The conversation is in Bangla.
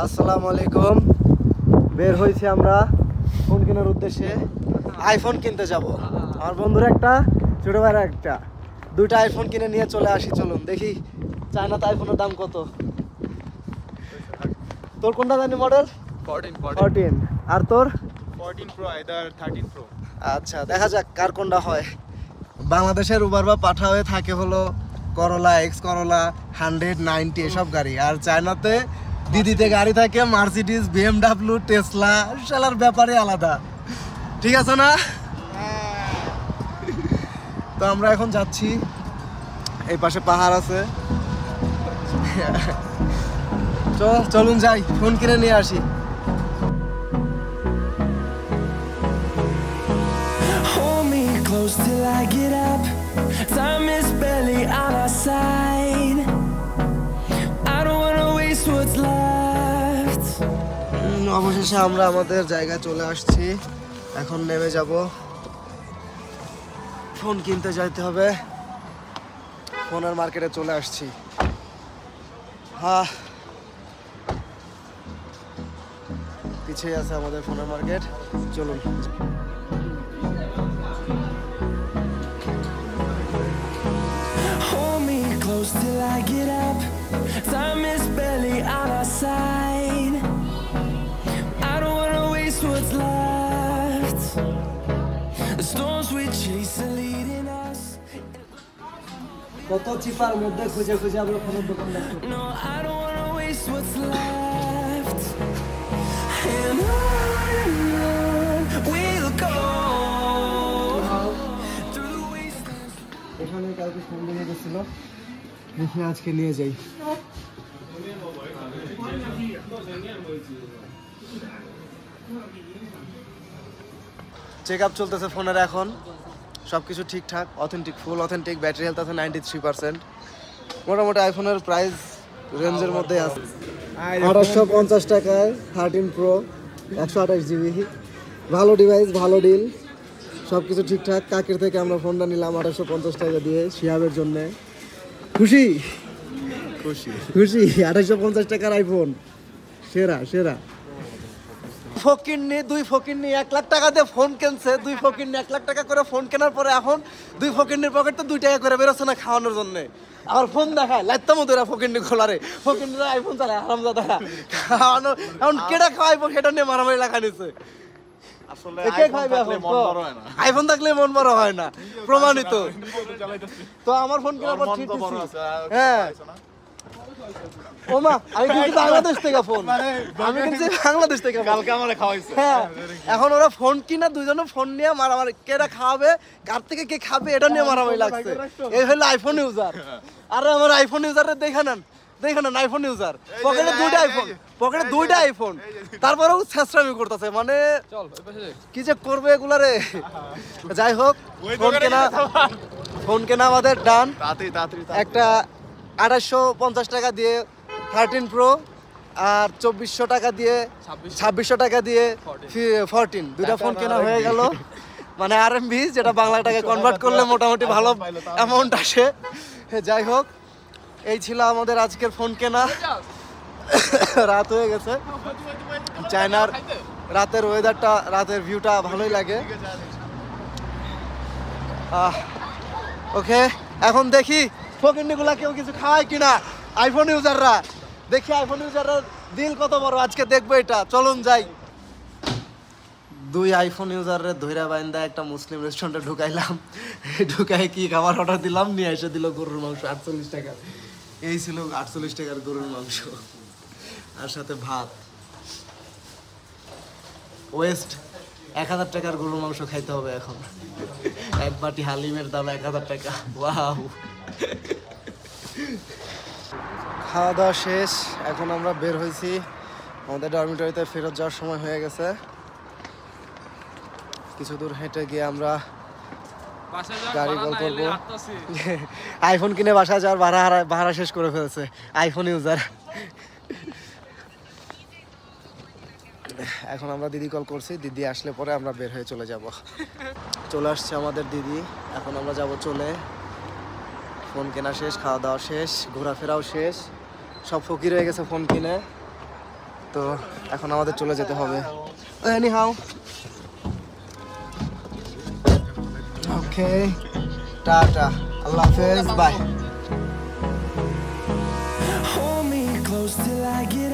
আসসালামু আলাইকুম। বের হয়েছি আমরা ফোন কেনার উদ্দেশ্যে, আইফোন কিনতে যাব। আমার বন্ধুরা একটা, ছোট ভাইরা একটা, দুইটা আইফোন কিনে নিয়ে চলে আসি। চলুন দেখি চায়নাতে আইফোনের দাম কত। তোর কোনটা জানি মডেল? 14। আর তোর? 14 Pro, either 13 Pro. আচ্ছা, দেখা যাক কার কোনটা হয়। বাংলাদেশের উবার বা পাঠা হয়ে থাকে হলো করলা, এক্স করলা, 190 এসব গাড়ি। আর চায়নাতে দিদিতে গাড়ি থাকে মার্সিডিজ, BMW, টেসলা। শালার ব্যাপারে আলাদা, ঠিক আছে না? তো আমরা এখন যাচ্ছি, এই পাশে পাহাড় আছে। চলুন যাই, ফোন কিনে নিয়ে আসি। Close till I get up. Time is barely on our side. I don't wanna waste what's left. অবশেষে আমরা আমাদের জায়গায় চলে আসছি। এখন নেমে যাব, ফোন কিনতে যাইতে হবে। ফোনের মার্কেটে চলে আসছি। হ্যাঁ, পিছিয়ে আছে আমাদের ফোনের মার্কেট। চলুন। Close till I get up. Time is barely on our side. I don't wanna waste what's left. The storms we chase are leading us. কত চিপার মধ্যে খুঁজে খুঁজে আমরা ফোনের দোকান দেখি। No, I don't wanna waste what's left. And on we'll go. Through the wastelands. এখানে কালকে ফোন নিয়ে গেছিল, দেখি আজকে নিয়ে যাই। চেক আপ চলতেছে ফোনের, এখন সবকিছু ঠিকঠাক, অথেন্টিক, ফুল অথেন্টিক। ব্যাটারি হেলথ আছে 93%। মোটামুটি আইফোনের প্রাইস রেঞ্জের মধ্যে আছে। 850 টাকায় 13 প্রো, 128 জিবি, ভালো ডিভাইস, ভালো ডিল, সব কিছু ঠিকঠাক। কাকের থেকে আমরা ফোনটা নিলাম 850 টাকা দিয়ে শিহাবের জন্য। খুশি খুশি খুশি 850 টাকার আইফোন, সেরা সেরা। ফকিন্নি, দুই ফকিন্নি 1 লাখ টাকা দিয়ে ফোন কিনছে। দুই ফকিন্নি 1 লাখ টাকা করে ফোন কেনার পরে এখন দুই ফকিন্নির পকেট তো 2 টাকা করে বেরোচ্ছে না খাওয়ানোর জন্য। আর ফোন দেখায় লাইতাম ওদের ফকিন্নি খোলারে, ফকিন্নিরা আইফোন চালায় হারামজাদা। খাওয়ানো এখন কেডা খাওয়াইবো সেটা নিয়ে মারামারি লাগা নিছে। আসলে আইফোন থাকলে মন বড় হয় না, প্রমাণিত। তো আমার ফোন কেনার পর ঠিক আছে। হ্যাঁ ওমা, আমি কিন্তু বাংলাদেশ থেকে ফোন, আমি কিন্তু বাংলাদেশ থেকে কালকে আমারে খাওয়াইছে। হ্যাঁ, এখন ওরা ফোন কিনা দুইজনে ফোন নিয়ে মারামারি, কেটা খাওয়াবে, কার থেকে কে খাবে এটা নিয়ে মারামারি লাগছে। এই হলো আইফোন ইউজার। আরে আমার আইফোন ইউজারের দেখে নেন আইফোন ইউজার, পকেটে দুইটা আইফোন, পকেটে দুইটা আইফোন, তারপরেও ছেঁচড়ামি করতেছে। মানে কি যে করবে এগুলারে। যাই হোক, ফোন কেনা আমাদের ডান। একটা 2850 টাকা দিয়ে 13 প্রো, আর 2400 টাকা দিয়ে 2600 টাকা দিয়ে 14, দুইটা ফোন কেনা হয়ে গেল। মানে RMB, যেটা বাংলা টাকায় কনভার্ট করলে মোটামুটি ভালো অ্যামাউন্ট আসে। যাই হোক, এই ছিল আমাদের আজকের ফোন কেনা। রাত হয়ে গেছে। চায়নার রাতের ওয়েদারটা, রাতের ভিউটা ভালোই লাগে। ওকে, এখন দেখি ফকিন্নিগুলা কেউ কিছু খাওয়ায় কিনা আইফোন ইউজাররা। দেখি আইফোন ইউজাররা দিল কত বড়, আজকে দেখবো এটা। চলুন যাই। দুই আইফোন ইউজারের ধৈরা বাইন্দা একটা মুসলিম রেস্টুরেন্টে ঢুকাইলাম। ঢুকাই কি খাবার অর্ডার দিলাম, নিয়ে এসে দিল গরুর মাংস 48 টাকা। এই ছিল 48 টাকার গরুর মাংস, আর সাথে ভাত। ওয়েস্ট 1000 টাকার গরুর মাংস খাইতে হবে এখন। এক বাটি হালিমের দাম 1000 টাকা। ওয়াও। খাওয়া দাওয়া শেষ, এখন আমরা বের হয়েছি। আমাদের ডরমিটরিতে ফেরত যাওয়ার সময় হয়ে গেছে। কিছু দূর হেঁটে গিয়ে আমরা গাড়ি কল করবো। আইফোন কিনে বাসা যাওয়ার ভাড়া শেষ করে ফেলছে আইফোন ইউজার। এখন আমরা দিদি কল করছি, দিদি আসলে পরে আমরা বের হয়ে চলে যাব। চলে আসছে আমাদের দিদি, এখন আমরা যাব চলে। ফোন কেনা শেষ, খাওয়া দাওয়া শেষ, ঘোরাফেরাও শেষ, সব ফকির হয়ে গেছে ফোন কিনে। তো এখন আমাদের চলে যেতে হবে এনি হাউ ওকে টাটা আল্লাহ হাফেজ by Hold me close till I get